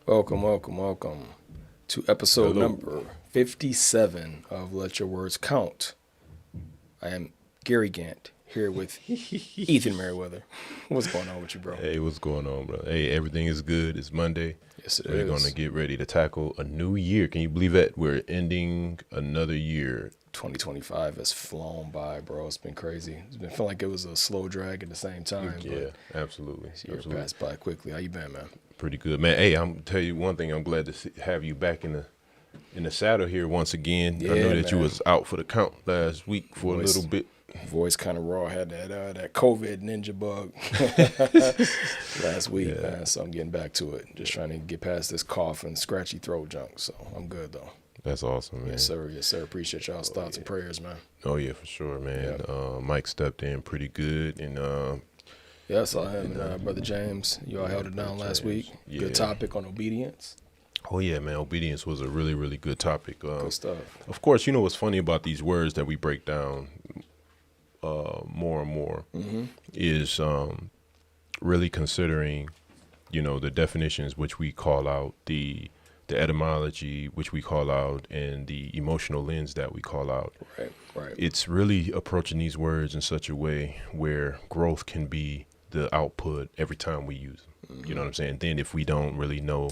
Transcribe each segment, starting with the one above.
Welcome to episode Hello. number 57 of Let Your Words Count. I am Gary Gant here with Ethan Merriweather. What's going on with you, bro? Hey, what's going on, bro? Hey, everything is good. It's Monday. Yes, it We're is. going to get ready to tackle a new year. Can you believe that? We're ending another year. 2025 has flown by, bro. It's been crazy. It's been feeling like it was a slow drag at the same time. Yeah, absolutely. This year Absolutely. passed by quickly. How you been, man? Pretty good, man. Hey, I'm tell you one thing. I'm glad to have you back in the saddle here once again. I Yeah, know that you man. was out for the count last week for Voice- a little bit. Voice kind of raw. Had that COVID ninja bug last week, man. So I'm getting back to it. Just trying to get past this cough and scratchy throat junk. So I'm good though. That's awesome, man. Yes, sir. Yes, sir. Appreciate y'all's thoughts and prayers, man. Oh yeah, for sure, man. Mike stepped in pretty good, and Yeah, I saw him and Brother James. You all held it down last week. Yeah. Good topic on obedience. oh yeah, man. Obedience was a really, really good topic. Good stuff. Of course, you know what's funny about these words that we break down more and more is really considering, the definitions which we call out, the etymology which we call out, and the emotional lens that we call out. Right. It's really approaching these words in such a way where growth can be the output every time we use them. You know what I'm saying? Then if we don't really know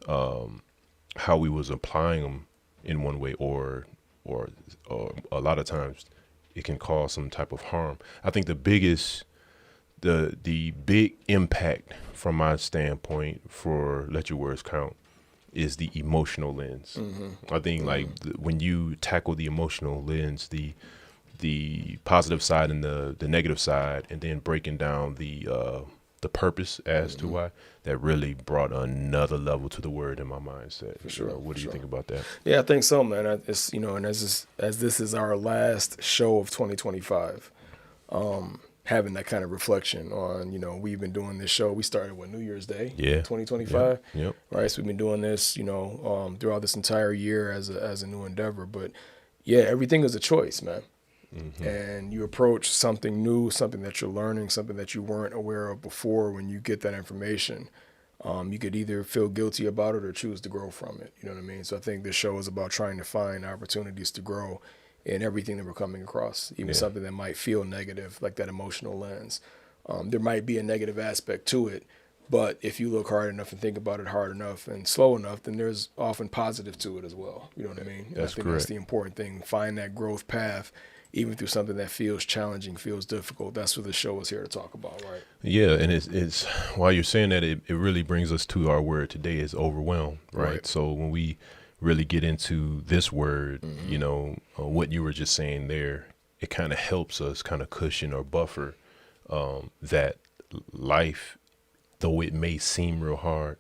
how we was applying them in one way or a lot of times it can cause some type of harm. I think the big impact from my standpoint for Let Your Words Count is the emotional lens. I think when you tackle the emotional lens, the positive side and the negative side, and then breaking down the purpose as to why, that really brought another level to the word in my mindset. For sure. What do you think about that? Yeah, I think so, man. It's and as this is our last show of 2025, having that kind of reflection on, we've been doing this show. We started New Year's Day, Yeah. 2025. Yep. Right. So we've been doing this, throughout this entire year as a new endeavor. But yeah, everything is a choice, man. And you approach something new, something that you're learning, something that you weren't aware of before. When you get that information, you could either feel guilty about it or choose to grow from it. You know what I mean? So I think this show is about trying to find opportunities to grow in everything that we're coming across, even something that might feel negative, like that emotional lens. There might be a negative aspect to it, but if you look hard enough and think about it hard enough and slow enough, then there's often positive to it as well. You know what I mean? And That's I think correct. that's the important thing. Find that growth path, even through something that feels challenging, feels difficult. That's what the show is here to talk about, right? Yeah, and it's while you're saying that, it really brings us to our word today is overwhelm, right? So when we really get into this word, what you were just saying there, it kind of helps us kind of cushion or buffer that life, though it may seem real hard,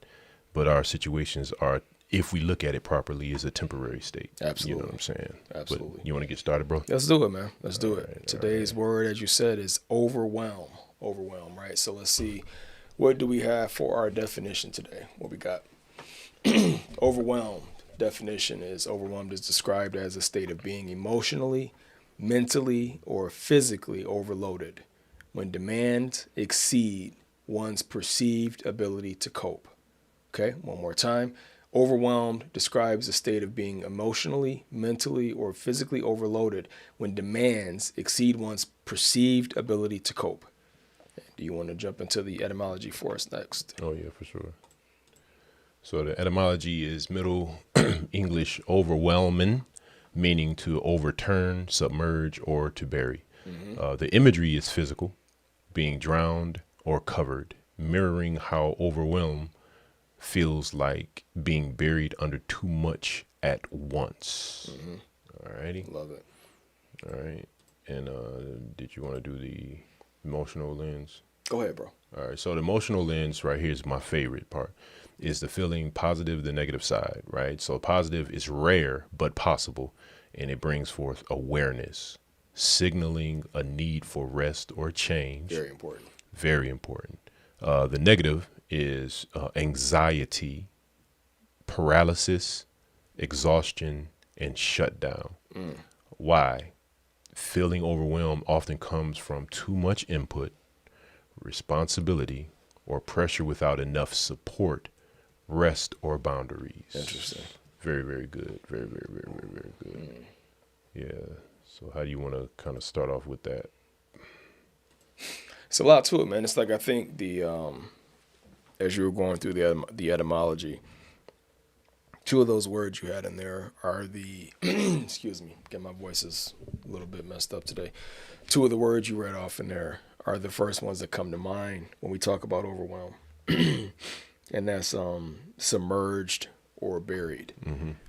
but our situations are, if we look at it properly, is a temporary state. Absolutely. You know what I'm saying? Absolutely. But you want to get started, bro? Let's do it, man. Let's do it. right, Today's word, as you said, is overwhelm. Overwhelm, right? So let's see. What do we have for our definition today? What we got? Overwhelmed. Definition is overwhelmed is described as a state of being emotionally, mentally, or physically overloaded when demands exceed one's perceived ability to cope. Okay, one more time. Overwhelmed describes a state of being emotionally, mentally, or physically overloaded when demands exceed one's perceived ability to cope. Do you want to jump into the etymology for us next? Oh, yeah, for sure. So the etymology is Middle English overwhelming, meaning to overturn, submerge, or to bury. The imagery is physical, being drowned or covered, mirroring how overwhelm feels like being buried under too much at once. All righty. Love it. All right. And did you want to do the emotional lens? Go ahead, bro. All right. So the emotional lens right here is my favorite part. Is the feeling positive, the negative side, right? So positive is rare but possible, and it brings forth awareness, signaling a need for rest or change. Very important. Very important. The negative is anxiety, paralysis, exhaustion, and shutdown. Why? Feeling overwhelmed often comes from too much input, responsibility, or pressure without enough support, rest, or boundaries. Interesting. Very, very good. Very, very, very, very, very good. Yeah. So how do you want to kind of start off with that? It's a lot to it, man. It's like I think the as you were going through the etymology, two of those words you had in there are the excuse me, get my voice is a little bit messed up today. Two of the words you read off in there are the first ones that come to mind when we talk about overwhelm, and that's submerged or buried.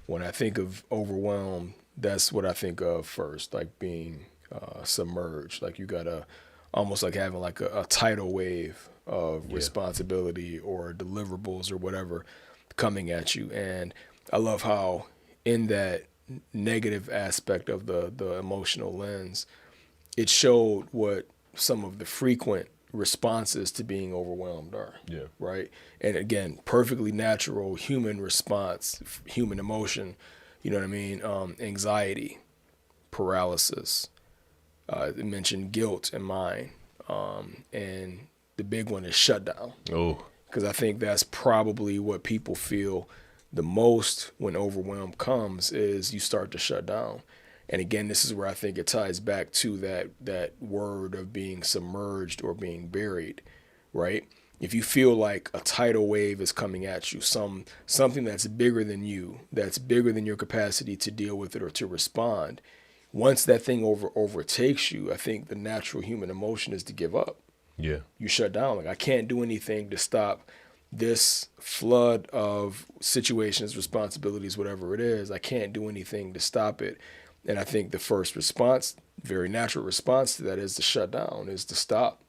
When I think of overwhelmed, that's what I think of first, like being submerged, like you gotta almost like having like a tidal wave of responsibility or deliverables or whatever coming at you. And I love how in that negative aspect of the emotional lens, it showed what some of the frequent responses to being overwhelmed are. Yeah. Right. And again, perfectly natural human response, human emotion, you know what I mean? Anxiety, paralysis, it mentioned guilt in mine. And the big one is shutdown. Oh, Because I think that's probably what people feel the most when overwhelm comes is you start to shut down. And again, this is where I think it ties back to that word of being submerged or being buried, right? If you feel like a tidal wave is coming at you, something that's bigger than you, that's bigger than your capacity to deal with it or to respond, once that thing overtakes you, I think the natural human emotion is to give up. yeah. You shut down. Like, I can't do anything to stop this flood of situations, responsibilities, whatever it is. I can't do anything to stop it. And I think the first response, very natural response to that, is to shut down, is to stop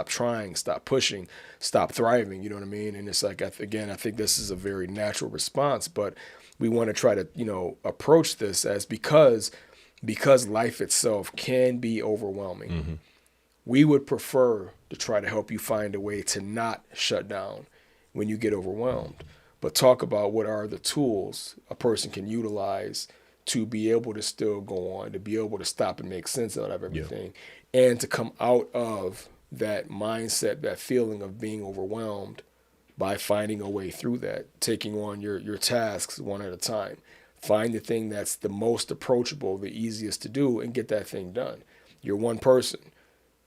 trying, stop pushing, stop thriving. You know what I mean? And it's like, again, I think this is a very natural response, but we want to try to, approach this as because life itself can be overwhelming. We would prefer to try to help you find a way to not shut down when you get overwhelmed, but talk about what are the tools a person can utilize to be able to still go on, to be able to stop and make sense out of everything, and to come out of that mindset, that feeling of being overwhelmed by finding a way through that, taking on your tasks one at a time. Find the thing that's the most approachable, the easiest to do, and get that thing done. You're one person.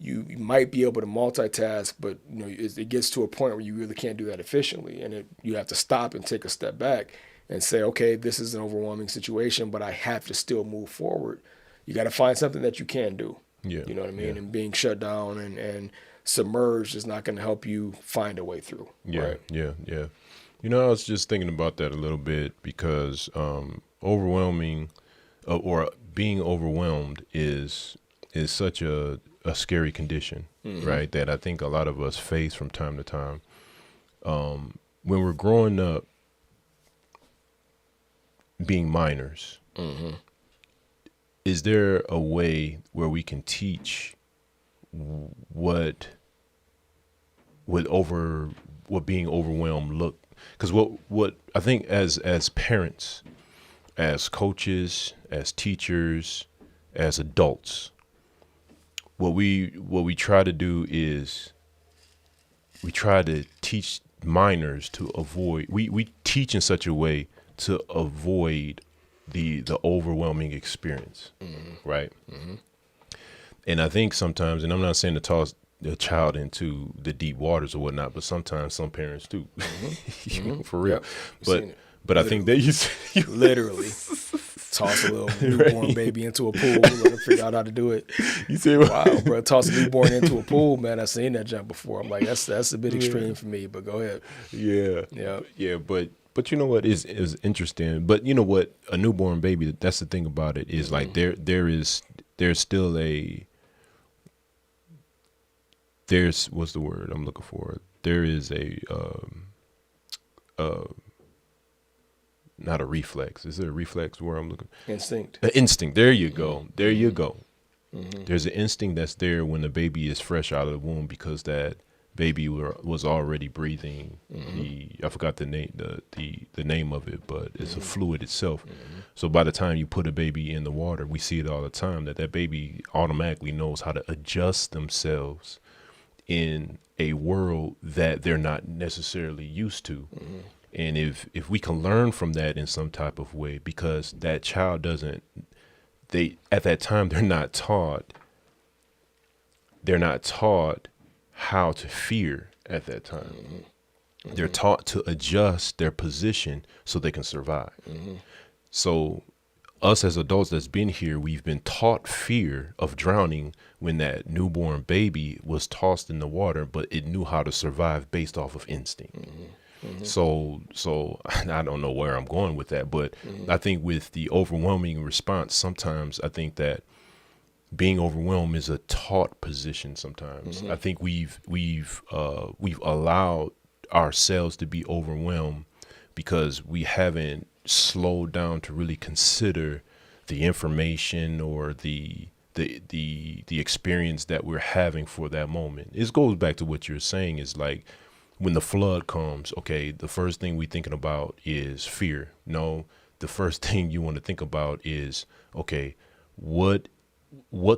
You might be able to multitask, but it gets to a point where you really can't do that efficiently, and you have to stop and take a step back and say, okay, this is an overwhelming situation, but I have to still move forward. You got to find something that you can do. Yeah. You know what I mean? Yeah. And being shut down and submerged is not going to help you find a way through. Yeah. Right? Yeah. Yeah. I was just thinking about that a little bit because overwhelming or being overwhelmed is such a scary condition, right? That I think a lot of us face from time to time. When we're growing up, being minors, is there a way where we can teach what being overwhelmed look? Because what I think as parents, as coaches, as teachers, as adults, what we try to do is we try to teach minors to avoid. We teach in such a way to avoid the overwhelming experience, right? And I think sometimes, and I'm not saying to toss the child into the deep waters or whatnot, but sometimes some parents do, for real. Yep. But I think that you literally toss a little newborn baby into a pool, let them figure out how to do it. You say, wow, bro, toss a newborn into a pool, man. I've seen that jump before. I'm like, that's a bit extreme for me, but go ahead. Yeah. But you know what is interesting? But you know what, a newborn baby, that's the thing about it is like there's still there's what's the word I'm looking for? There is a not a reflex. Is there a reflex where I'm looking? Instinct. An instinct. There you go. There you go. There's an instinct that's there when the baby is fresh out of the womb because that baby was already breathing. I forgot the name the name of it, but it's a fluid itself. So by the time you put a baby in the water, we see it all the time that baby automatically knows how to adjust themselves in a world that they're not necessarily used to. And if we can learn from that in some type of way, because that child at that time, they're not taught how to fear at that time. Mm-hmm. They're taught to adjust their position so they can survive. Mm-hmm. So us as adults that's been here, we've been taught fear of drowning when that newborn baby was tossed in the water, but it knew how to survive based off of instinct. Mm-hmm. Mm-hmm. So I don't know where I'm going with that, but I think with the overwhelming response, sometimes I think that being overwhelmed is a taught position. Sometimes I think we've allowed ourselves to be overwhelmed because we haven't slowed down to really consider the information or the experience that we're having for that moment. It goes back to what you're saying is like when the flood comes, okay, the first thing we're thinking about is fear. No, the first thing you want to think about is, okay, what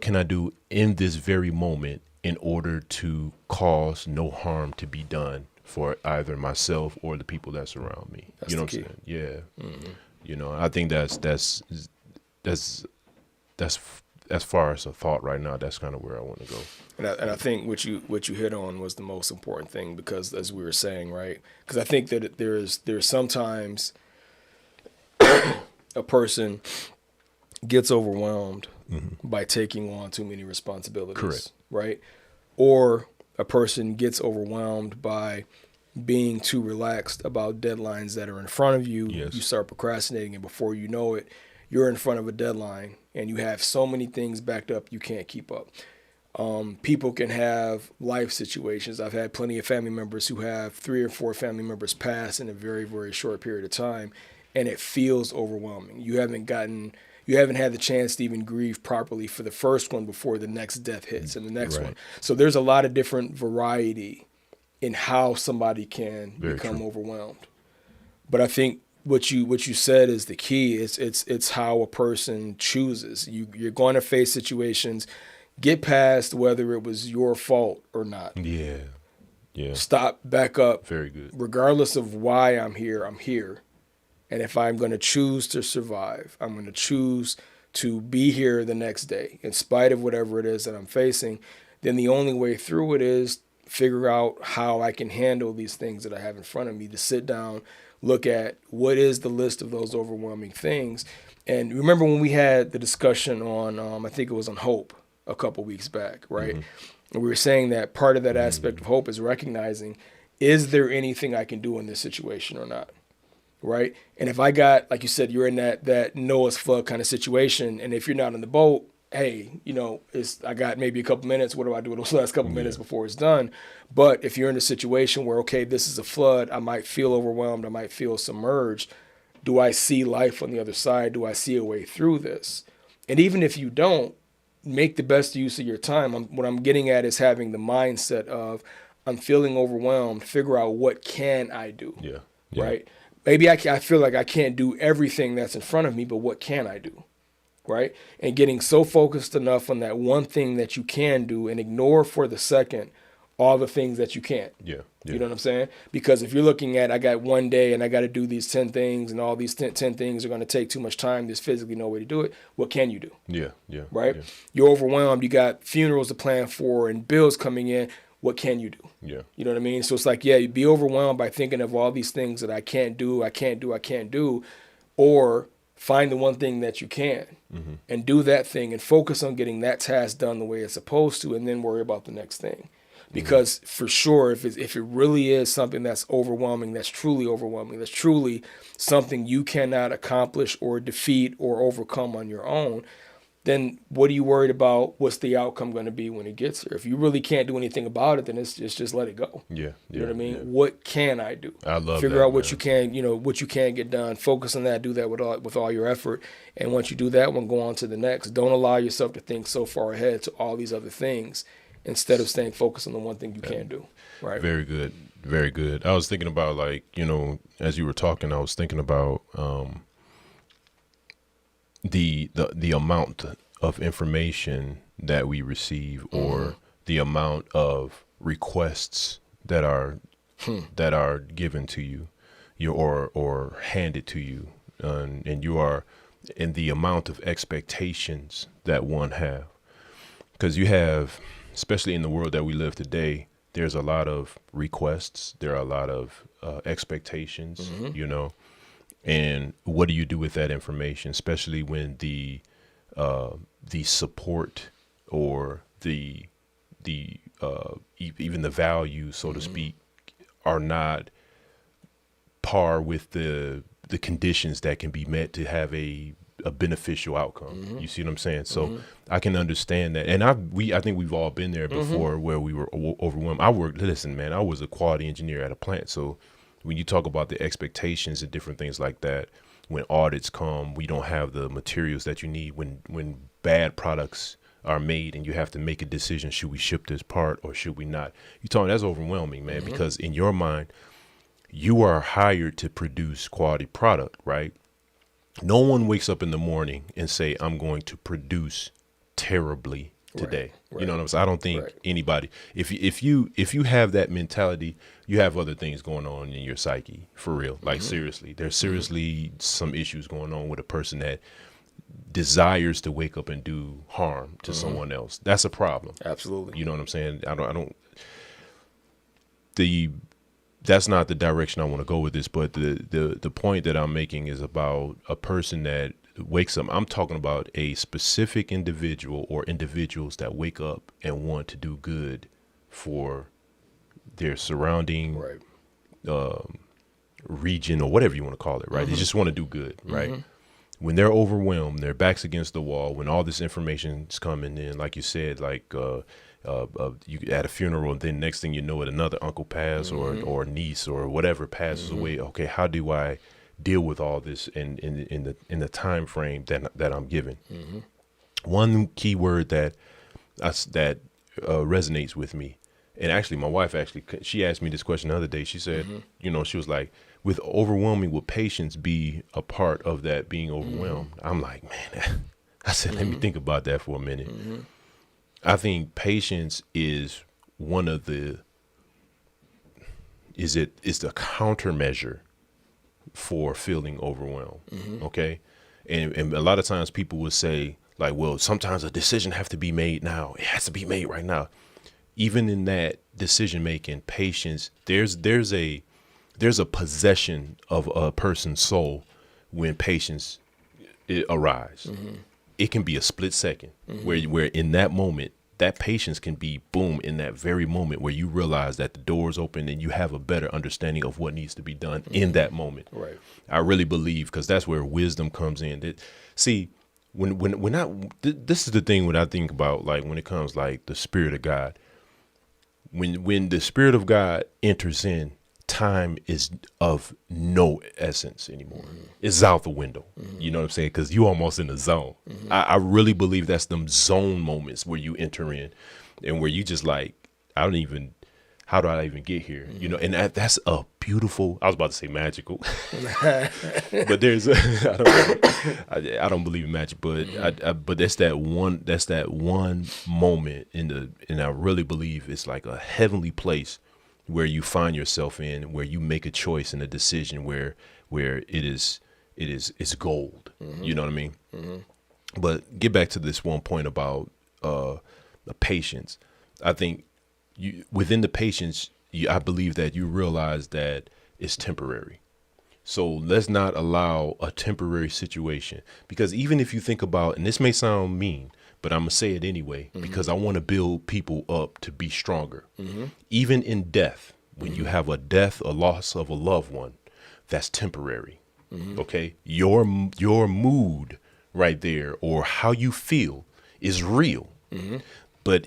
can I do in this very moment in order to cause no harm to be done for either myself or the people that surround me? That's you know what I'm saying? Yeah. Mm-hmm. You know, I think that's as far as a thought right now. That's kind of where I want to go. And I think what you hit on was the most important thing, because as we were saying, right? Because I think that there's sometimes a person gets overwhelmed by taking on too many responsibilities. Correct. Right? Or a person gets overwhelmed by being too relaxed about deadlines that are in front of you. Yes. You start procrastinating, and before you know it, you're in front of a deadline and you have so many things backed up you can't keep up. People can have life situations. I've had plenty of family members who have 3 or 4 family members pass in a very, very short period of time, and it feels overwhelming. You haven't had the chance to even grieve properly for the first one before the next death hits and the next one. So there's a lot of different variety in how somebody can become overwhelmed. But I think what you said is the key. It's how a person chooses. You're going to face situations. Get past whether it was your fault or not. Yeah. Stop, back up. Very good. Regardless of why I'm here, I'm here. And if I'm going to choose to survive, I'm going to choose to be here the next day, in spite of whatever it is that I'm facing, then the only way through it is figure out how I can handle these things that I have in front of me, to sit down, look at what is the list of those overwhelming things. And remember when we had the discussion on, I think it was on hope a couple weeks back, right? And we were saying that part of that aspect of hope is recognizing, is there anything I can do in this situation or not? Right? And if I got, like you said, you're in that Noah's flood kind of situation, and if you're not in the boat, hey, I got maybe a couple minutes. What do I do with those last couple minutes before it's done? But if you're in a situation where, okay, this is a flood, I might feel overwhelmed, I might feel submerged. Do I see life on the other side? Do I see a way through this? And even if you don't, make the best use of your time. What I'm getting at is having the mindset of, I'm feeling overwhelmed, figure out what can I do, right? Maybe I feel like I can't do everything that's in front of me, but what can I do, right? And getting so focused enough on that one thing that you can do and ignore for the second all the things that you can't. You know what I'm saying? Because if you're looking at, I got one day and I got to do these 10 things, and all these 10 things are going to take too much time, there's physically no way to do it, what can you do? Right? You're overwhelmed, you got funerals to plan for and bills coming in, what can you do? You know what I mean? So it's like, you'd be overwhelmed by thinking of all these things that I can't do, or find the one thing that you can and do that thing and focus on getting that task done the way it's supposed to, and then worry about the next thing. Because for sure, if it really is something that's overwhelming, that's truly something you cannot accomplish or defeat or overcome on your own, then what are you worried about? What's the outcome going to be when it gets there? If you really can't do anything about it, then it's just let it go. You know what I mean? What can I do? I love Figure that, out what you can, what you can get done. Focus on that. Do that with all your effort. And once you do that one, go on to the next. Don't allow yourself to think so far ahead to all these other things, instead of staying focused on the one thing you can do. Right. Very good. Very good. I was thinking about, like, as you were talking, I was thinking about the amount of information that we receive, or the amount of requests that are given to you. or handed to you, and you are in the amount of expectations that one have, because you have, especially in the world that we live today, there's a lot of requests, there are a lot of expectations, and what do you do with that information, especially when the support or even the value, so to speak, are not par with the conditions that can be met to have a beneficial outcome. You see what I'm saying? So I can understand that. And I think we've all been there before, where we were overwhelmed. I was a quality engineer at a plant. So when you talk about the expectations and different things like that, when audits come, we don't have the materials that you need. When bad products are made and you have to make a decision, should we ship this part or should we not? That's overwhelming, man, because in your mind, you are hired to produce quality product, right? No one wakes up in the morning and say, I'm going to produce terribly today. Right. You know what I'm saying? I don't think anybody, if you have that mentality, you have other things going on in your psyche, for real. Like seriously, there's seriously some issues going on with a person that desires to wake up and do harm to someone else. That's a problem. Absolutely. You know what I'm saying? That's not the direction I want to go with this, but the point that I'm making is about a person that wakes up. I'm talking about a specific individual or individuals that wake up and want to do good for their surrounding region or whatever you want to call it, right? They just want to do good, right? When they're overwhelmed, their back's against the wall, when all this information is coming in, like you said, like you at a funeral, and then next thing you know it, another uncle passed or niece or whatever passes away. Okay, how do I deal with all this in the time frame that I'm given? One key word that resonates with me, and actually my wife she asked me this question the other day. She said, she was like, with overwhelming, will patience be a part of that being overwhelmed? I'm like, man, I said, let me think about that for a minute. I think patience is one of the is the countermeasure for feeling overwhelmed. Okay. And a lot of times people would say, like, well, sometimes a decision have to be made now. It has to be made right now. Even in that decision making, patience, there's a possession of a person's soul when patience arrives. It can be a split second where in that moment, that patience can be boom in that very moment where you realize that the door's open and you have a better understanding of what needs to be done in that moment. Right. I really believe, because that's where wisdom comes in. See, this is the thing when I think about, like, when it comes like the Spirit of God, when the Spirit of God enters in, time is of no essence anymore. It's out the window. You know what I'm saying? Because you almost in the zone. I really believe that's them zone moments where you enter in and where you just like, how do I even get here? And that's a beautiful, I was about to say magical, but there's, I don't believe in magic, but that's that one moment and I really believe it's like a heavenly place where you find yourself in, where you make a choice and a decision where it's gold. You know what I mean? But get back to this one point about the patience. I think within the patience, I believe that you realize that it's temporary. So let's not allow a temporary situation, because even if you think about, and this may sound mean, but I'm going to say it anyway, because I want to build people up to be stronger. Even in death, when you have a loss of a loved one, that's temporary. Okay. Your mood right there, or how you feel, is real, but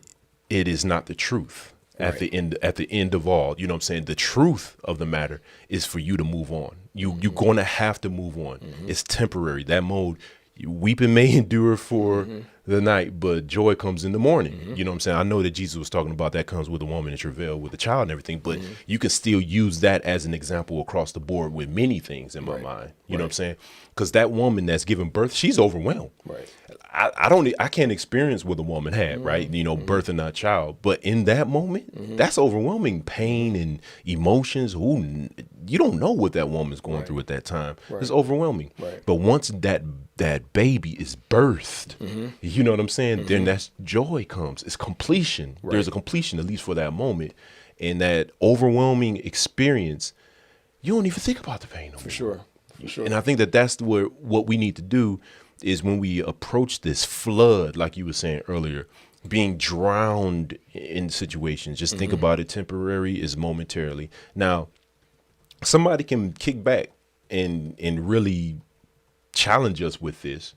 it is not the truth. At the end of all, you know what I'm saying? The truth of the matter is for you to move on. You're going to have to move on. It's temporary. That mode, weeping may endure for the night, but joy comes in the morning. You know what I'm saying? I know that Jesus was talking about that comes with a woman in travail with a child and everything, but you can still use that as an example across the board with many things in my mind. You know what I'm saying? Because that woman that's giving birth, she's overwhelmed. Right. I can't experience what a woman had, right? Birthing that child. But in that moment, that's overwhelming pain and emotions. you don't know what that woman's going Right. through at that time. Right. It's overwhelming. Right. But once that baby is birthed, you know what I'm saying? Then that's joy comes. It's completion. Right. There's a completion, at least for that moment. And that overwhelming experience, you don't even think about the pain no more. For sure. For sure. And I think that's what we need to do is when we approach this flood, like you were saying earlier, being drowned in situations, just think about it. Temporary is momentarily. Now, somebody can kick back and really challenge us with this.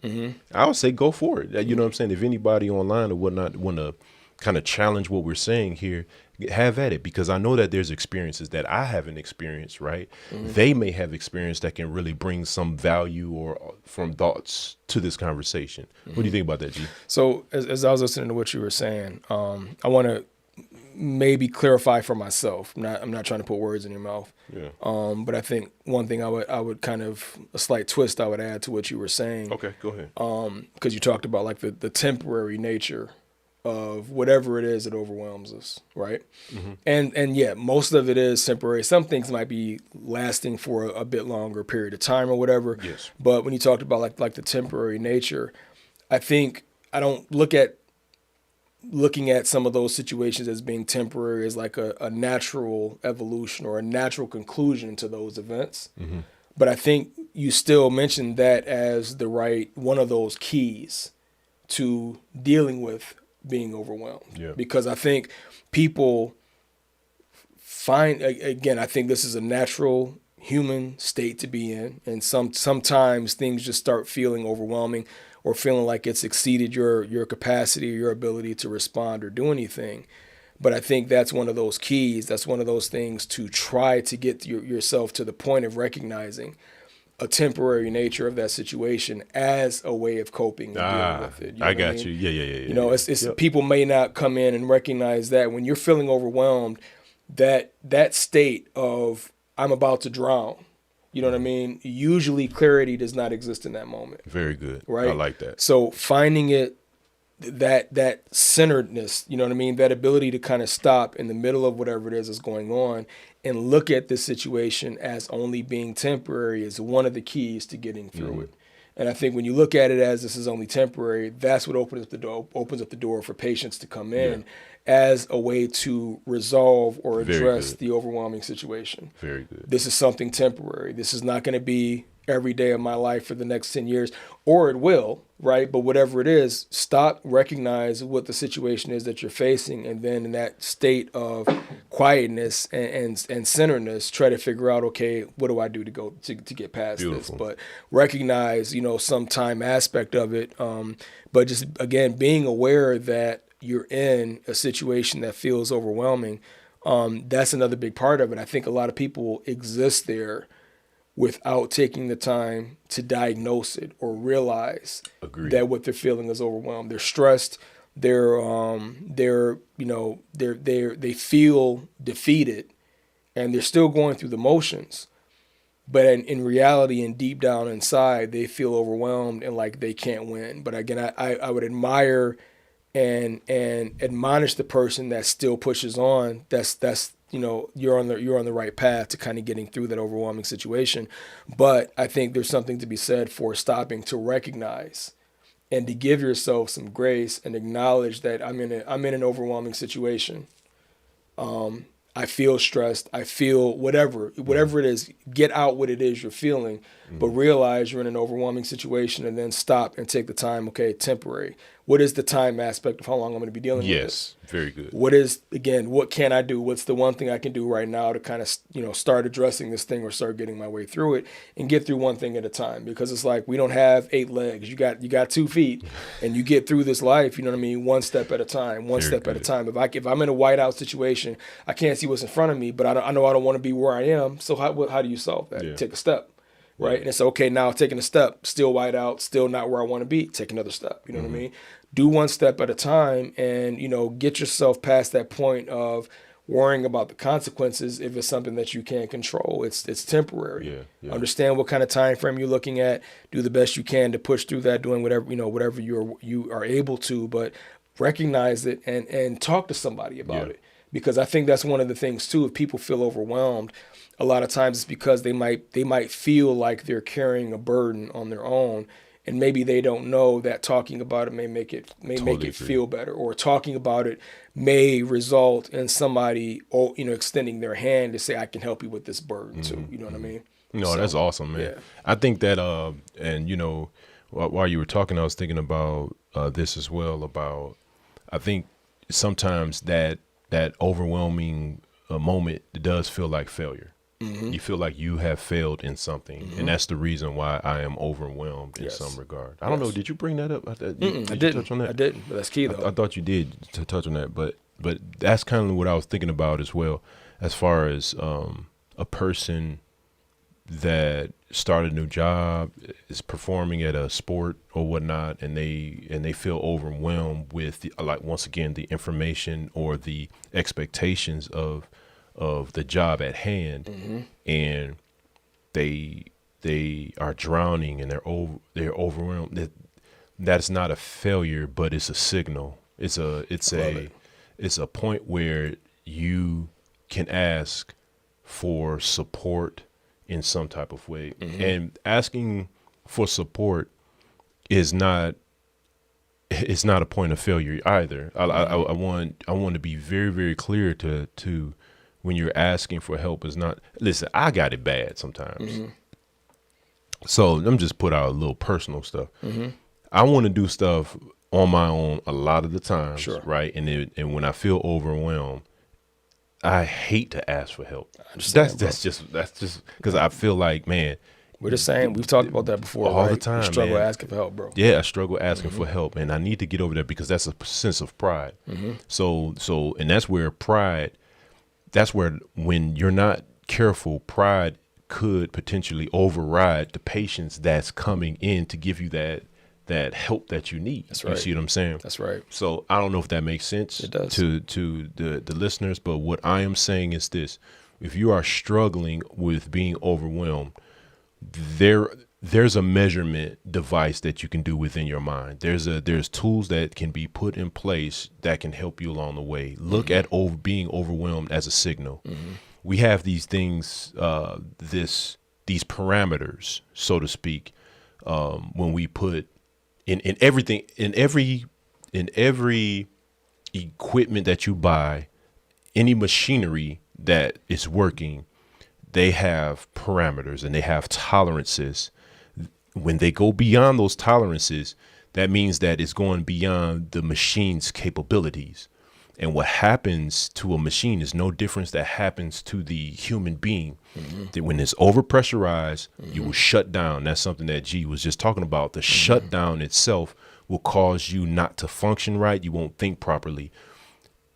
I would say go for it. You know what I'm saying? If anybody online or whatnot want to kind of challenge what we're saying here, have at it, because I know that there's experiences that I haven't experienced, right? They may have experience that can really bring some value or from thoughts to this conversation. What do you think about that, G? So as I was listening to what you were saying, I want to maybe clarify for myself. I'm not trying to put words in your mouth. Yeah. But I think one thing I would kind of, a slight twist I would add to what you were saying. Okay, go ahead. Because you talked about like the temporary nature of whatever it is that overwhelms us, right? And yeah, most of it is temporary. Some things might be lasting for a bit longer period of time or whatever. Yes. But when you talked about like the temporary nature, I think I don't looking at some of those situations as being temporary as like a natural evolution or a natural conclusion to those events. But I think you still mentioned that as one of those keys to dealing with being overwhelmed. Yeah. Because I think people I think this is a natural human state to be in. And sometimes things just start feeling overwhelming or feeling like it's exceeded your capacity or your ability to respond or do anything. But I think that's one of those keys. That's one of those things to try to get yourself to the point of recognizing a temporary nature of that situation as a way of coping and dealing with it. You know I what got mean? you. Yeah. You know, it's people may not come in and recognize that when you're feeling overwhelmed, that state of I'm about to drown. You know what I mean? Usually clarity does not exist in that moment. Very good. Right? I like that. So finding it, that centeredness, you know what I mean? That ability to kind of stop in the middle of whatever it is that's going on and look at this situation as only being temporary is one of the keys to getting through it. And I think when you look at it as this is only temporary, that's what opens up the door for patients to come in as a way to resolve or address the overwhelming situation. Very good. This is something temporary. This is not going to be every day of my life for the next 10 years, or it will, right? But whatever it is, stop, recognize what the situation is that you're facing, and then in that state of quietness and centeredness, try to figure out, okay, what do I do to get past Beautiful. this? But recognize, some time aspect of it. But just, again, being aware that you're in a situation that feels overwhelming, that's another big part of it. I think a lot of people exist there without taking the time to diagnose it or realize that what they're feeling is overwhelmed. They're stressed. They feel defeated, and they're still going through the motions. But in reality, and deep down inside, they feel overwhelmed and like they can't win. But again, I would admire and admonish the person that still pushes on. That's you're on the right path to kind of getting through that overwhelming situation. But I think there's something to be said for stopping to recognize and to give yourself some grace and acknowledge that I'm in an overwhelming situation. I feel stressed. I feel whatever it is. Get out what it is you're feeling, but realize you're in an overwhelming situation, and then stop and take the time. Okay, temporary. What is the time aspect of how long I'm going to be dealing with this? Yes, very good. What can I do? What's the one thing I can do right now to kind of, start addressing this thing or start getting my way through it and get through one thing at a time? Because it's like we don't have 8 legs. You got 2 feet, and you get through this life. You know what I mean? One step at a time. One step at a time. If I'm in a whiteout situation, I can't see what's in front of me, but I know I don't want to be where I am. So how do you solve that? Yeah. Take a step. Right. And it's okay now taking a step, still white out, still not where I want to be. Take another step. You know what I mean? Do one step at a time and, get yourself past that point of worrying about the consequences if it's something that you can't control. It's temporary. Yeah. Understand what kind of time frame you're looking at. Do the best you can to push through that, doing whatever you are able to, but recognize it and talk to somebody about it. because I think that's one of the things too. If people feel overwhelmed, a lot of times it's because they might feel like they're carrying a burden on their own, and maybe they don't know that talking about it may make it Totally agree. feel better, or talking about it may result in somebody extending their hand to say, I can help you with this burden too. You know what I mean? No, So, that's awesome, man. yeah. I think that, and while you were talking, I was thinking about this as well. About, I think sometimes that overwhelming moment does feel like failure. You feel like you have failed in something, and that's the reason why I am overwhelmed in some regard. I don't know. Did you bring that up? I didn't. Touch on that? I didn't. But that's key though. I thought you did to touch on that, but that's kind of what I was thinking about as well, as far as a person that started a new job, is performing at a sport or whatnot, and they feel overwhelmed with once again the information or the expectations of the job at hand, and they are drowning and they're overwhelmed. That's not a failure, but it's a signal. It's a point where you can ask for support in some type of way, and asking for support is not. It's not a point of failure either. I want to be very, very clear to when you're asking for help is not, listen, I got it bad sometimes. So let me just put out a little personal stuff. I want to do stuff on my own a lot of the time, right? And when I feel overwhelmed, I hate to ask for help. That's just because I feel like, man, we're just saying, we've talked about that before, all right? the time. You struggle man. asking for help, bro. Yeah, I struggle asking for help, and I need to get over that because that's a sense of pride. So, and that's where pride. That's where, when you're not careful, pride could potentially override the patience that's coming in to give you that help that you need. That's right. You see what I'm saying? That's right. So I don't know if that makes sense It does. to the listeners, but what I am saying is this: if you are struggling with being overwhelmed, there's a measurement device that you can do within your mind. There's tools that can be put in place that can help you along the way. Look at being overwhelmed as a signal. We have these things, these parameters, so to speak, when we put in everything, in every equipment that you buy, any machinery that is working, they have parameters and they have tolerances. When they go beyond those tolerances, that means that it's going beyond the machine's capabilities. And what happens to a machine is no difference that happens to the human being. That when it's overpressurized, you will shut down. That's something that G was just talking about. The shutdown itself will cause you not to function right. You won't think properly.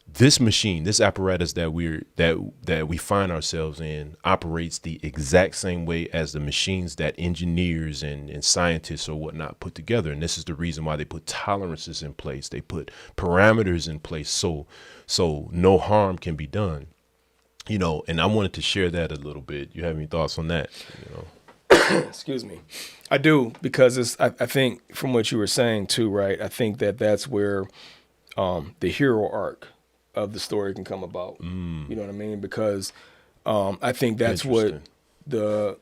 This machine, this apparatus that we find ourselves in, operates the exact same way as the machines that engineers and scientists or whatnot put together. And this is the reason why they put tolerances in place. They put parameters in place so no harm can be done. And I wanted to share that a little bit. You have any thoughts on that? Excuse me. I do, because I think from what you were saying too, right? I think that's where the hero arc of the story can come about. You know what I mean? Because I think that's what the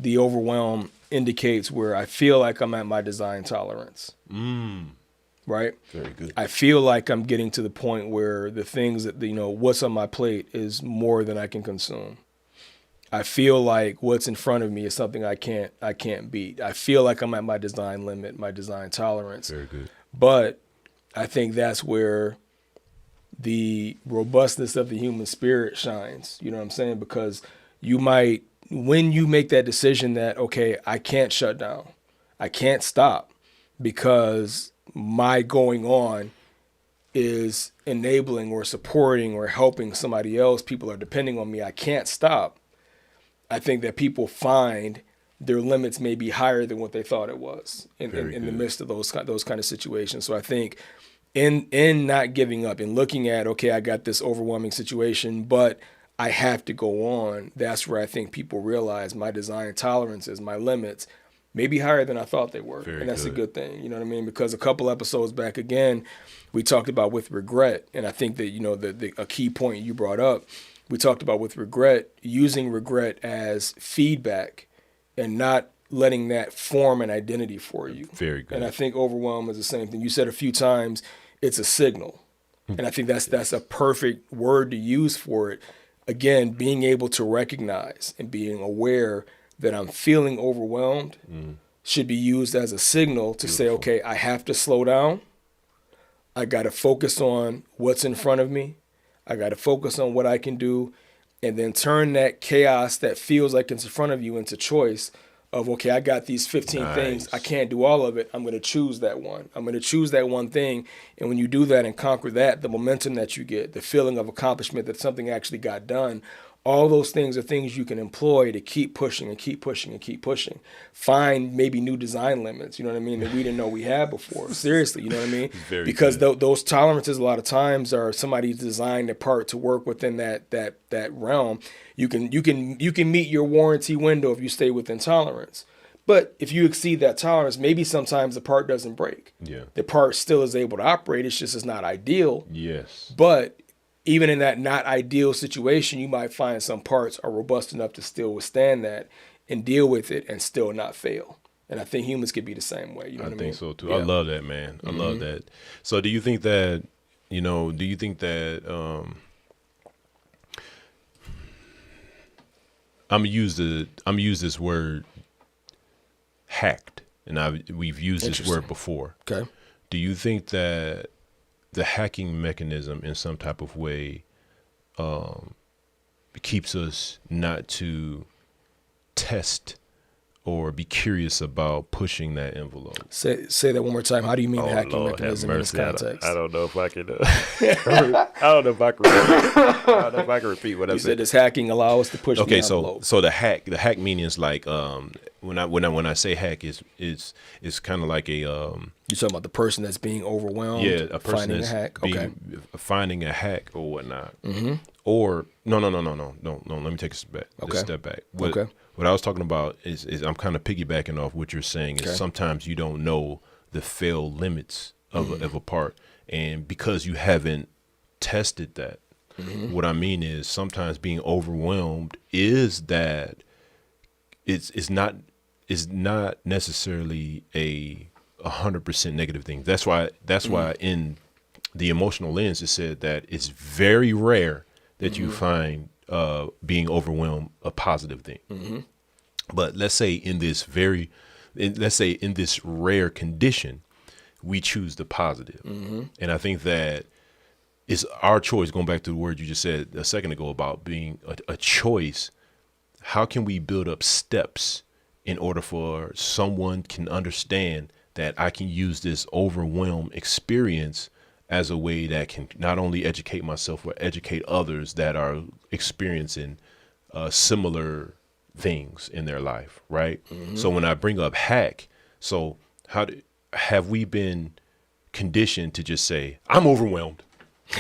overwhelm indicates, where I feel like I'm at my design tolerance. Right? Very good. I feel like I'm getting to the point where the things that, what's on my plate is more than I can consume. I feel like what's in front of me is something I can't beat. I feel like I'm at my design limit, my design tolerance. Very good. But I think that's where the robustness of the human spirit shines. You know what I'm saying? Because when you make that decision that, okay, I can't shut down, I can't stop, because my going on is enabling or supporting or helping somebody else, people are depending on me, I can't stop. I think that people find their limits may be higher than what they thought it was in the midst of those kind of situations. So I think in not giving up and looking at, okay, I got this overwhelming situation, but I have to go on. That's where I think people realize my design tolerances, my limits maybe higher than I thought they were. Very and that's a good. good thing. You know what I mean? Because a couple episodes back again, we talked about with regret. And I think that, you know, a key point you brought up, we talked about with regret, using regret as feedback and not letting that form an identity for you. Very good. And I think overwhelm is the same thing. You said a few times, it's a signal. And I think that's a perfect word to use for it. Again, being able to recognize and being aware that I'm feeling overwhelmed should be used as a signal to say, okay, I have to slow down. I got to focus on what's in front of me. I got to focus on what I can do, and then turn that chaos that feels like it's in front of you into choice of, okay, I got these 15 things. I can't do all of it. I'm going to choose that one. I'm going to choose that one thing. And when you do that and conquer that, the momentum that you get, the feeling of accomplishment that something actually got done, all those things are things you can employ to keep pushing and keep pushing and keep pushing. Find maybe new design limits, you know what I mean, that we didn't know we had before. Seriously, you know what I mean? Because those tolerances a lot of times are somebody's designed a part to work within that realm. You can meet your warranty window if you stay within tolerance. But if you exceed that tolerance, maybe sometimes the part doesn't break. Yeah. The part still is able to operate. It's just it's not ideal. Yes. But even in that not ideal situation, you might find some parts are robust enough to still withstand that and deal with it and still not fail. And I think humans could be the same way. You know what I mean? I think so too. Yeah. I love that, man. I love that. So do you think that, I'm gonna use this word hacked, and we've used this word before. Okay. Do you think that the hacking mechanism in some type of way keeps us not to test or be curious about pushing that envelope? Say that one more time. How do you mean the hacking mechanism in this context? I don't know if I can. I don't know if I can repeat what I You said. said does hacking allow us to push the Okay, envelope? so the hack meaning is like when I say hack is kind of like a You're talking about the person that's being overwhelmed. a person finding that's a hack. finding a hack or whatnot. Or no. Let me take a step back. What I was talking about is I'm kind of piggybacking off what you're saying. Is sometimes you don't know the fail limits of a part, and because you haven't tested that. What I mean is sometimes being overwhelmed is that it's not necessarily a 100% negative thing. That's why in the emotional lens it said that it's very rare that you find being overwhelmed a positive thing. But let's say in this rare condition, we choose the positive. And I think that it's our choice, going back to the word you just said a second ago about being a choice. How can we build up steps in order for someone can understand that I can use this overwhelm experience as a way that can not only educate myself, but educate others that are experiencing similar things in their life, right? So when I bring up hack, so have we been conditioned to just say, I'm overwhelmed?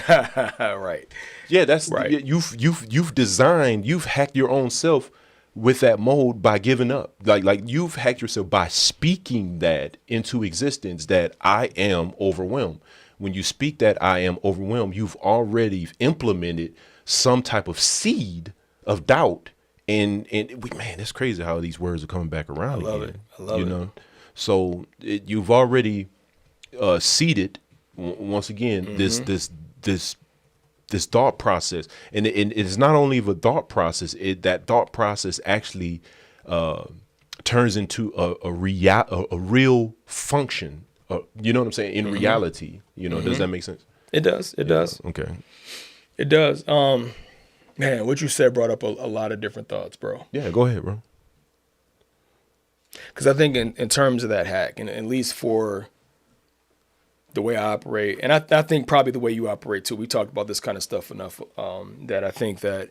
Right. Yeah, that's right. You've hacked your own self with that mode by giving up. Like you've hacked yourself by speaking that into existence, that I am overwhelmed. When you speak that I am overwhelmed, you've already implemented some type of seed of doubt. Man, it's crazy how these words are coming back around again. I love it. So you've already seeded once again this thought process, and it's not only a thought process. That thought process actually turns into a real function. You know what I'm saying? In reality, does that make sense? It does. It does. Okay. It does. Man, what you said brought up a lot of different thoughts, bro. Yeah, go ahead, bro. Because I think in terms of that hack, and at least for the way I operate, and I think probably the way you operate too, we talked about this kind of stuff enough, that I think that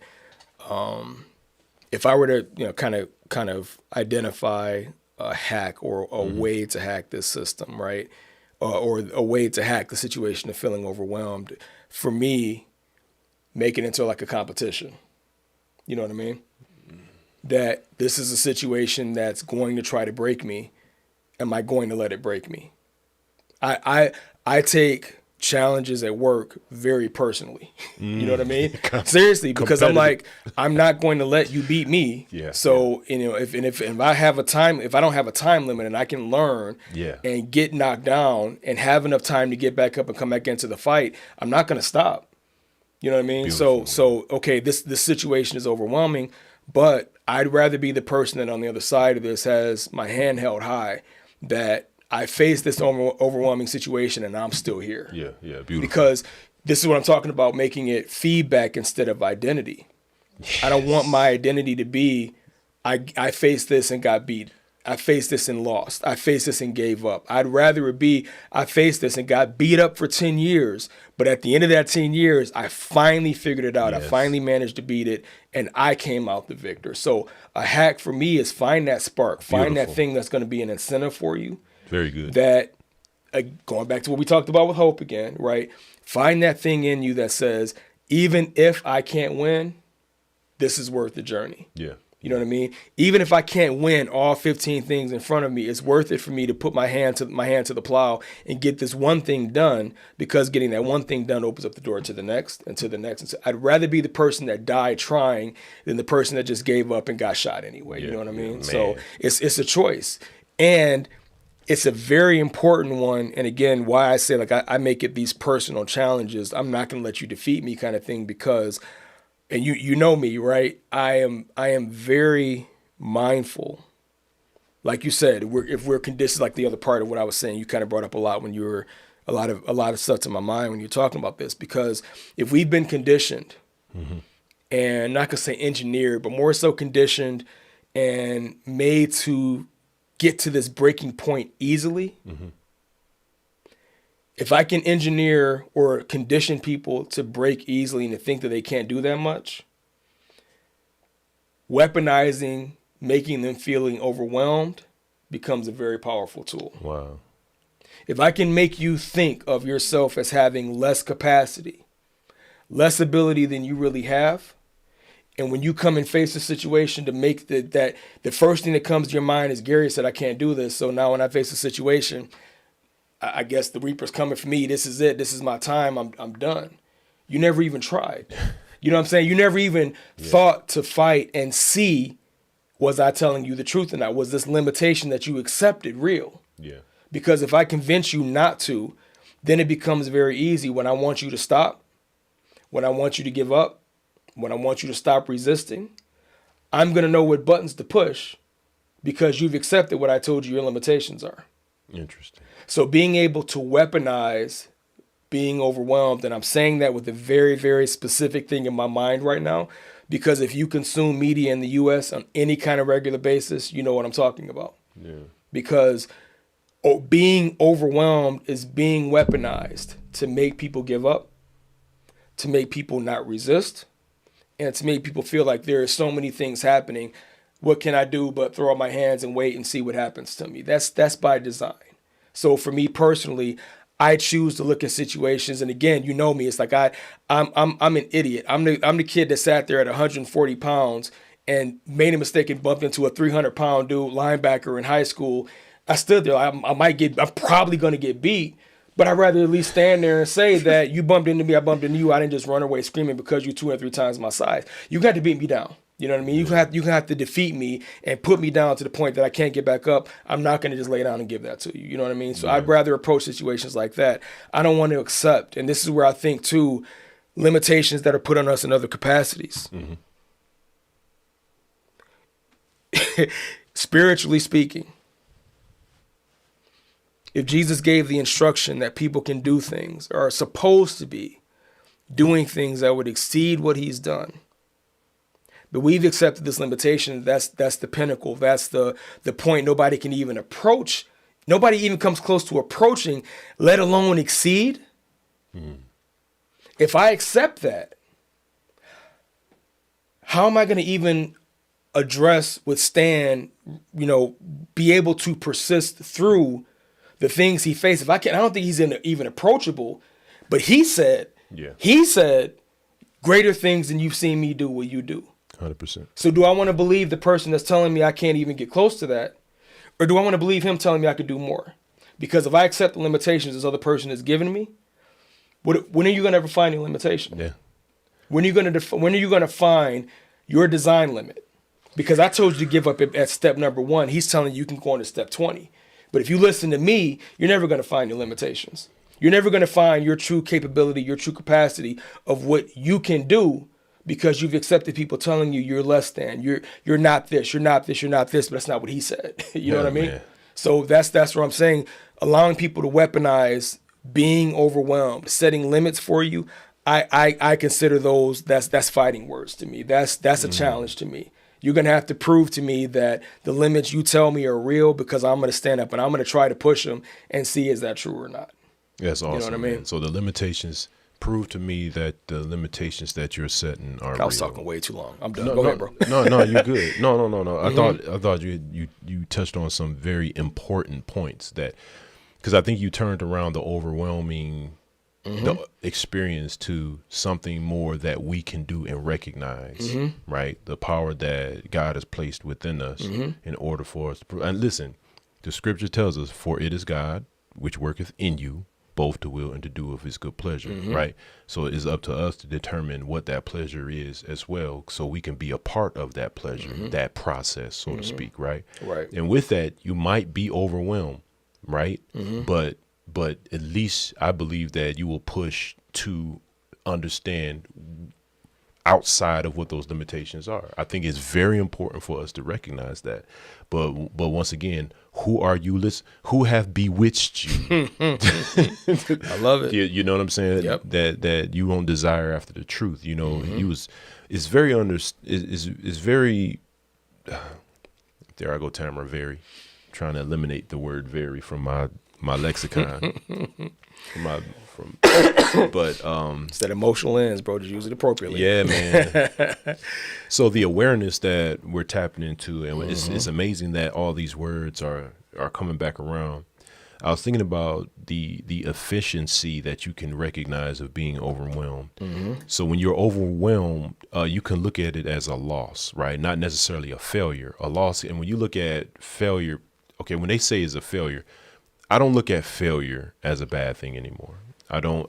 if I were to kind of identify a hack or a way to hack this system, right, or a way to hack the situation of feeling overwhelmed, for me, make it into like a competition. You know what I mean? That this is a situation that's going to try to break me, am I going to let it break me? I take challenges at work very personally. You know what I mean? Seriously, because I'm like, I'm not going to let you beat me. Yeah. So, if I have a time, if I don't have a time limit and I can learn and get knocked down and have enough time to get back up and come back into the fight, I'm not going to stop. You know what I mean? Beautiful. So okay, this situation is overwhelming, but I'd rather be the person that on the other side of this has my hand held high, that I face this overwhelming situation and I'm still here. Yeah, beautiful. Because this is what I'm talking about, making it feedback instead of identity. Yes. I don't want my identity to be, I faced this and got beat. I faced this and lost. I faced this and gave up. I'd rather it be, I faced this and got beat up for 10 years, but at the end of that 10 years, I finally figured it out. Yes. I finally managed to beat it, and I came out the victor. So a hack for me is find that spark. Find that thing that's going to be an incentive for you. Very good. That, going back to what we talked about with hope again, right? Find that thing in you that says, even if I can't win, this is worth the journey. Yeah. You know what I mean? Even if I can't win all 15 things in front of me, it's worth it for me to put my hand to the plow and get this one thing done, because getting that one thing done opens up the door to the next and to the next. And so I'd rather be the person that died trying than the person that just gave up and got shot anyway. You know what I mean? So it's a choice. And it's a very important one. And again, why I say, like, I make it these personal challenges. I'm not going to let you defeat me kind of thing, because, and you know me, right? I am very mindful. Like you said, if we're conditioned, like the other part of what I was saying, you kind of brought up a lot when you were, a lot of stuff to my mind when you're talking about this, because if we've been conditioned, and not gonna say engineered, but more so conditioned and made to get to this breaking point easily. If I can engineer or condition people to break easily and to think that they can't do that much, weaponizing, making them feeling overwhelmed becomes a very powerful tool. Wow. If I can make you think of yourself as having less capacity, less ability than you really have, and when you come and face a situation, to make that the first thing that comes to your mind is, Gary said I can't do this, so now when I face a situation, I guess the reaper's coming for me. This is it. This is my time. I'm done. You never even tried. You know what I'm saying? You never even thought to fight and see, was I telling you the truth or not? Was this limitation that you accepted real? Yeah. Because if I convince you not to, then it becomes very easy when I want you to stop, when I want you to give up, when I want you to stop resisting. I'm going to know what buttons to push because you've accepted what I told you your limitations are. Interesting. So being able to weaponize being overwhelmed, and I'm saying that with a very, very specific thing in my mind right now, because if you consume media in the U.S. on any kind of regular basis, you know what I'm talking about. Yeah. Because being overwhelmed is being weaponized to make people give up, to make people not resist, and to make people feel like there are so many things happening. What can I do but throw up my hands and wait and see what happens to me? That's by design. So for me personally, I choose to look at situations, and again, you know me, it's like I'm an idiot. I'm the kid that sat there at 140 pounds and made a mistake and bumped into a 300-pound dude linebacker in high school. I stood there. I'm probably going to get beat, but I'd rather at least stand there and say that you bumped into me, I bumped into you. I didn't just run away screaming because you're 2 or 3 times my size. You got to beat me down. You know what I mean? You have to defeat me and put me down to the point that I can't get back up. I'm not going to just lay down and give that to you. You know what I mean? So I'd rather approach situations like that. I don't want to accept, and this is where I think too, limitations that are put on us in other capacities. Spiritually speaking, if Jesus gave the instruction that people can do things, or are supposed to be doing things that would exceed what he's done, but we've accepted this limitation, that's the pinnacle, that's the point nobody can even approach. Nobody even comes close to approaching, let alone exceed. If I accept that, how am I going to even withstand, be able to persist through the things he faced? I don't think he's even approachable, but he said, greater things than you've seen me do will you do. 100%. So do I want to believe the person that's telling me I can't even get close to that? Or do I want to believe him telling me I could do more? Because if I accept the limitations this other person has given me, when are you going to ever find any limitation? Yeah. When are you going to find your design limit? Because I told you to give up at step number 1. He's telling you can go on to step 20. But if you listen to me, you're never going to find your limitations. You're never going to find your true capability, your true capacity of what you can do, because you've accepted people telling you you're less than, you're not this, you're not this, you're not this, but that's not what he said. You know what I mean? Man. So that's what I'm saying. Allowing people to weaponize being overwhelmed, setting limits for you, I consider those that's fighting words to me. That's a challenge to me. You're gonna have to prove to me that the limits you tell me are real, because I'm gonna stand up and I'm gonna try to push them and see is that true or not. That's awesome. You know what I mean? Man. So the limitations prove to me that the limitations that you're setting are I was real. talking way too long. I'm done. No, Go no, ahead, bro. no, you're good. No. I thought you touched on some very important points, that because I think you turned around the overwhelming the experience to something more that we can do and recognize, right? The power that God has placed within us in order for us to, and listen, the scripture tells us, for it is God which worketh in you both to will and to do of his good pleasure, right? So it is up to us to determine what that pleasure is as well, so we can be a part of that pleasure, that process, so to speak, right? Right. And with that, you might be overwhelmed, right? But at least I believe that you will push to understand outside of what those limitations are. I think it's very important for us to recognize that. But once again, who are you? Who have bewitched you? I love it. You know what I'm saying? Yep. That you won't desire after the truth. You know, it's very there I go, Tamara, very trying to eliminate the word very from my lexicon. But It's that emotional lens, bro. Just use it appropriately. yeah, man. So the awareness that we're tapping into, and it's amazing that all these words are coming back around. I was thinking about the efficiency that you can recognize of being overwhelmed. So when you're overwhelmed, you can look at it as a loss, right? Not necessarily a failure, a loss. And when you look at failure, okay, when they say it's a failure, I don't look at failure as a bad thing anymore. I don't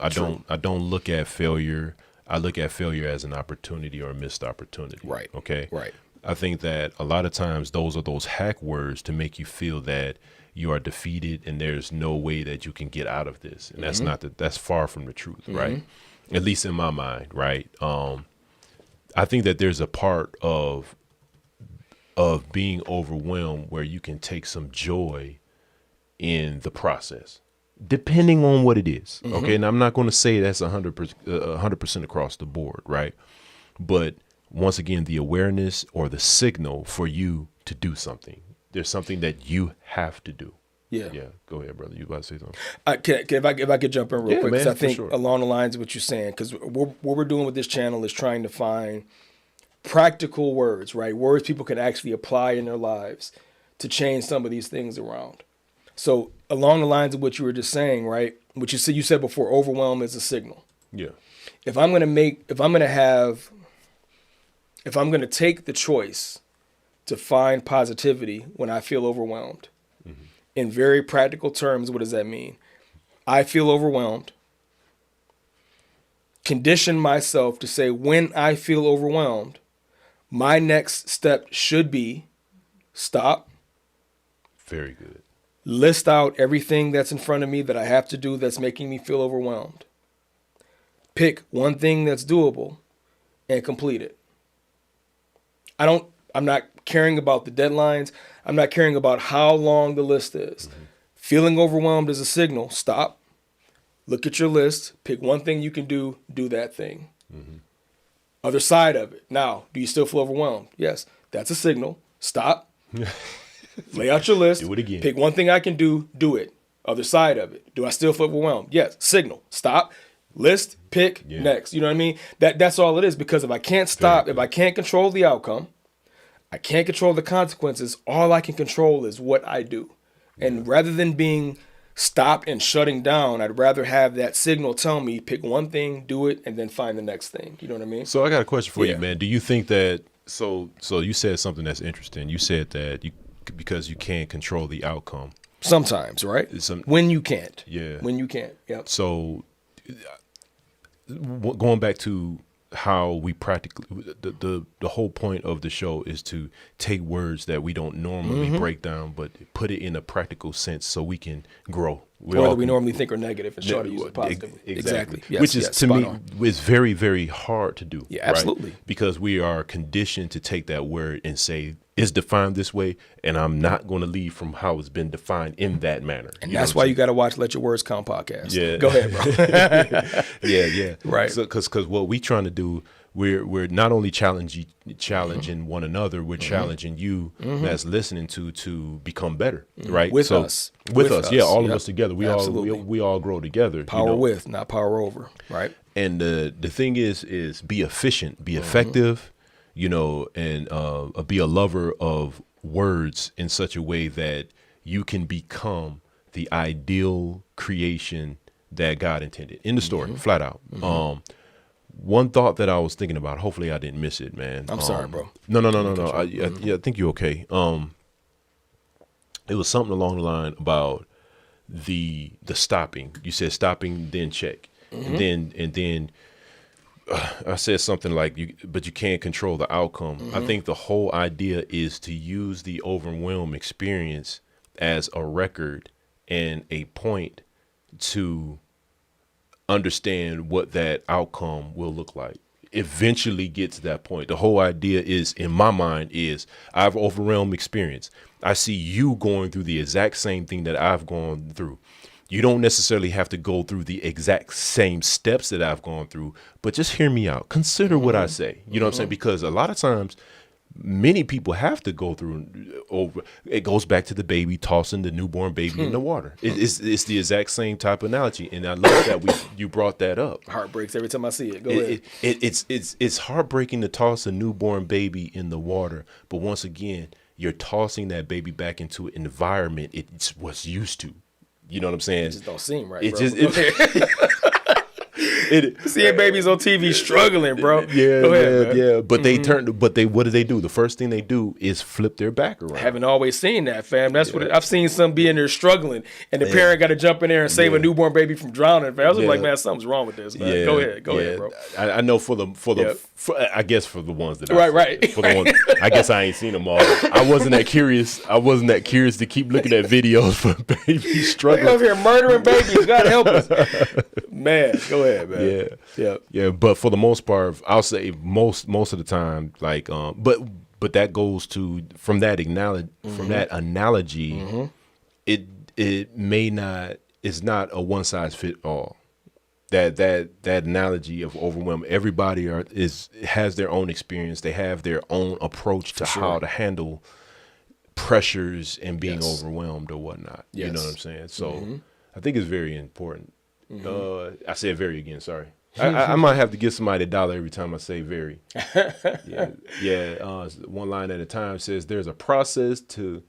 look at failure. I look at failure as an opportunity or a missed opportunity. Right. Okay. Right. I think that a lot of times those are those hack words to make you feel that you are defeated and there's no way that you can get out of this. And that's far from the truth, right? At least in my mind, right? I think that there's a part of being overwhelmed where you can take some joy in the process, depending on what it is. Okay. And I'm not going to say that's 100% across the board. Right. But once again, the awareness or the signal for you to do something, there's something that you have to do. Yeah. Yeah. Go ahead, brother. You about to say something? If I could jump in real quick, because man, I think for sure. along the lines of what you're saying, because what we're doing with this channel is trying to find practical words, right? Words people can actually apply in their lives to change some of these things around. So along the lines of what you were just saying, right? What you said before, overwhelm is a signal. Yeah. If I'm going to take the choice to find positivity when I feel overwhelmed, in very practical terms, what does that mean? I feel overwhelmed. Condition myself to say, when I feel overwhelmed, my next step should be stop. Very good. List out everything that's in front of me that I have to do that's making me feel overwhelmed. Pick one thing that's doable and complete it. I'm not caring about the deadlines. I'm not caring about how long the list is. Feeling overwhelmed is a signal. Stop. Look at your list. Pick one thing you can do that thing. Other side of it. Now, do you still feel overwhelmed? Yes. That's a signal. Stop. Lay out your list. Do it again. Pick one thing I can do it. Other side of it. Do I still feel overwhelmed? Yes. Signal. Stop. List. Pick. Yeah. Next. You know what I mean? That's all it is, because if I can't stop, if I can't control the outcome, I can't control the consequences, all I can control is what I do. And rather than being stopped and shutting down, I'd rather have that signal tell me, pick one thing, do it, and then find the next thing. You know what I mean? So I got a question for Yeah. you, man. Do you think that, so you said something that's interesting. You said that because you can't control the outcome. Sometimes, right? When you can't. Yeah. When you can't. Yep. So going back to how we practically, the whole point of the show is to take words that we don't normally break down, but put it in a practical sense so we can grow. Whether we normally think are negative and try to use it positively. Exactly. Yes, Which is, yes, to me, on. is very, very hard to do. Yeah, absolutely. Right? Because we are conditioned to take that word and say, it's defined this way, and I'm not going to leave from how it's been defined in that manner. And that's why you got to watch Let Your Words Count podcast. Yeah. Go ahead, bro. Yeah. Right. So, because what we trying to do, we're not only challenging one another, we're challenging you that's listening to become better, right? With us. Yeah, all of Yep. us together. We Absolutely. we all grow together. Power with, not power over, right? And the thing is be efficient, be effective, and be a lover of words in such a way that you can become the ideal creation that God intended in the story, flat out. One thought that I was thinking about, hopefully I didn't miss it, man. I'm sorry, bro. No. I think you're okay. It was something along the line about the stopping. You said stopping, then check, and then I said something like, but you can't control the outcome. I think the whole idea is to use the overwhelm experience as a record and a point to understand what that outcome will look like. Eventually get to that point. The whole idea is, in my mind, is I've overwhelmed experience. I see you going through the exact same thing that I've gone through. You don't necessarily have to go through the exact same steps that I've gone through, but just hear me out. Consider what I say. You know what I'm saying? Because a lot of times, many people have to go through over. It goes back to the baby tossing the newborn baby in the water. It's the exact same type of analogy, and I love that you brought that up. Heart breaks every time I see it. Go ahead. It's heartbreaking to toss a newborn baby in the water, but once again, you're tossing that baby back into an environment it's what's used to. You know what I'm saying? It just don't seem right, It bro. just Seeing babies on TV struggling, bro. Yeah, Go ahead, man. But what do they do? The first thing they do is flip their back around. I haven't always seen that, fam. That's what I've seen. Some be in there struggling, and the parent got to jump in there and save a newborn baby from drowning. Fam. I was just like, man, something's wrong with this, man. Go ahead, bro. I know for I guess for the ones that right. For the ones, I guess I ain't seen them all. I wasn't that curious. To keep looking at videos for babies struggling. They over here murdering babies. God help us, man. Go ahead, man. Yeah. But for the most part, I'll say most of the time, like, but that goes to from that analogy, it may not. It's not a one size fit all. That analogy of overwhelm. Everybody has their own experience. They have their own approach to how to handle pressures and being overwhelmed or whatnot. Yes. You know what I'm saying? So I think it's very important. I said very again. Sorry. I might have to give somebody $1 every time I say very. One line at a time says there's a process to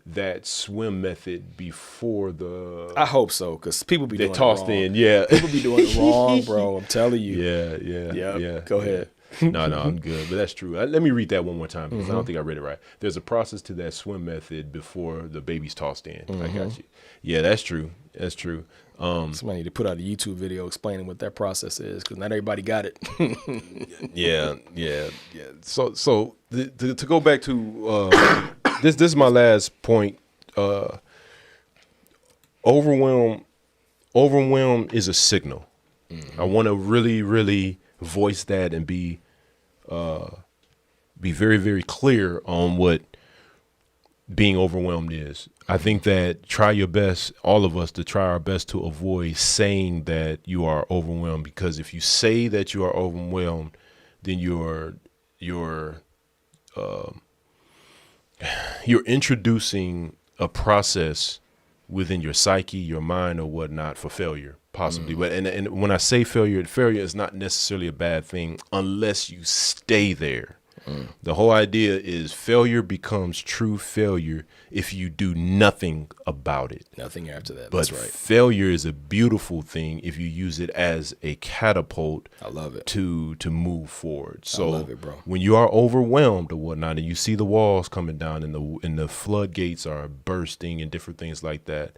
that swim method before the. I hope so, because people be doing tossed it wrong. in. Yeah, people be doing it wrong, bro. I'm telling you. Yeah. Go ahead. No, I'm good, but that's true. Let me read that one more time because I don't think I read it right. There's a process to that swim method before the baby's tossed in. I got you. Yeah, that's true. That's true. Somebody need to put out a YouTube video explaining what that process is, because not everybody got it. Yeah. So to go back to this is my last point. Overwhelm is a signal. I want to really voice that and be very, very clear on what being overwhelmed is. I think that all of us to try our best to avoid saying that you are overwhelmed, because if you say that you are overwhelmed, then you're introducing a process within your psyche, your mind, or whatnot for failure, possibly. But and when I say failure is not necessarily a bad thing unless you stay there. The whole idea is failure becomes true failure if you do nothing about it. Nothing after that. But That's right. failure is a beautiful thing if you use it as a catapult. I love it. To move forward. So I love it, bro. when you are overwhelmed or whatnot, and you see the walls coming down and the floodgates are bursting and different things like that,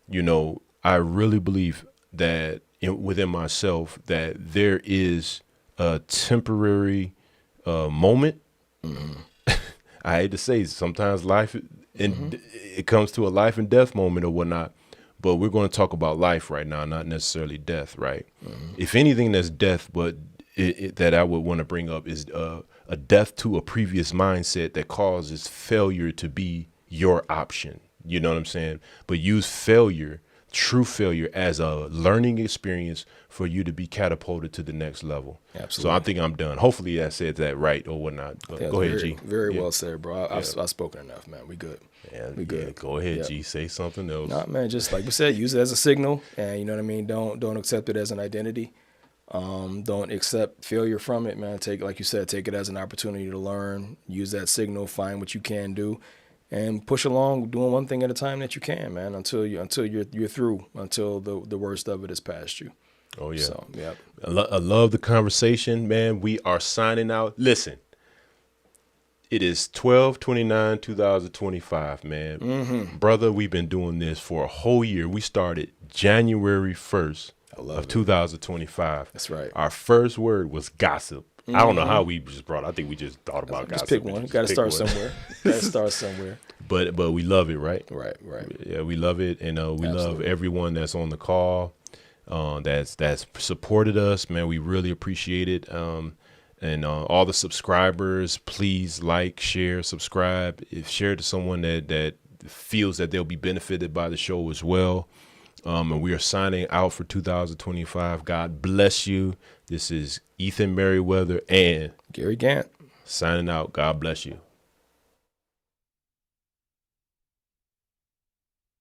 you know, I really believe that within myself that there is a temporary moment. I hate to say, sometimes life and it comes to a life and death moment or whatnot, but we're going to talk about life right now, not necessarily death, right? If anything, that's death, but that I would want to bring up is a death to a previous mindset that causes failure to be your option. You know what I'm saying? But use failure, true failure, as a learning experience for you to be catapulted to the next level. Absolutely. So I think I'm done. Hopefully I said that right or whatnot. But go ahead, G. Very well said, bro. I've spoken enough, man. We good. Yeah, we good. Yeah, go ahead, G. Say something else. Nah, man, just like we said, use it as a signal, and you know what I mean. Don't accept it as an identity. Don't accept failure from it, man. Like you said, take it as an opportunity to learn. Use that signal. Find what you can do, and push along, doing one thing at a time that you can, man. Until you're through. Until the worst of it is past you. Oh yeah. So yeah. I love the conversation, man. We are signing out. Listen. It is 12/29/2025, man. Brother, we've been doing this for a whole year. We started January 1st of 2025. That's right. Our first word was gossip. I don't know how we just brought it. I think we just thought about gossip. Just pick one. Got to start somewhere. Got to start somewhere. But we love it, right? Right. Yeah, we love it, and we love everyone that's on the call, that's supported us, man. We really appreciate it. And all the subscribers, please like, share, subscribe. Share it to someone that feels that they'll be benefited by the show as well. And we are signing out for 2025. God bless you. This is Ethan Merriweather and Gary Gant signing out. God bless you.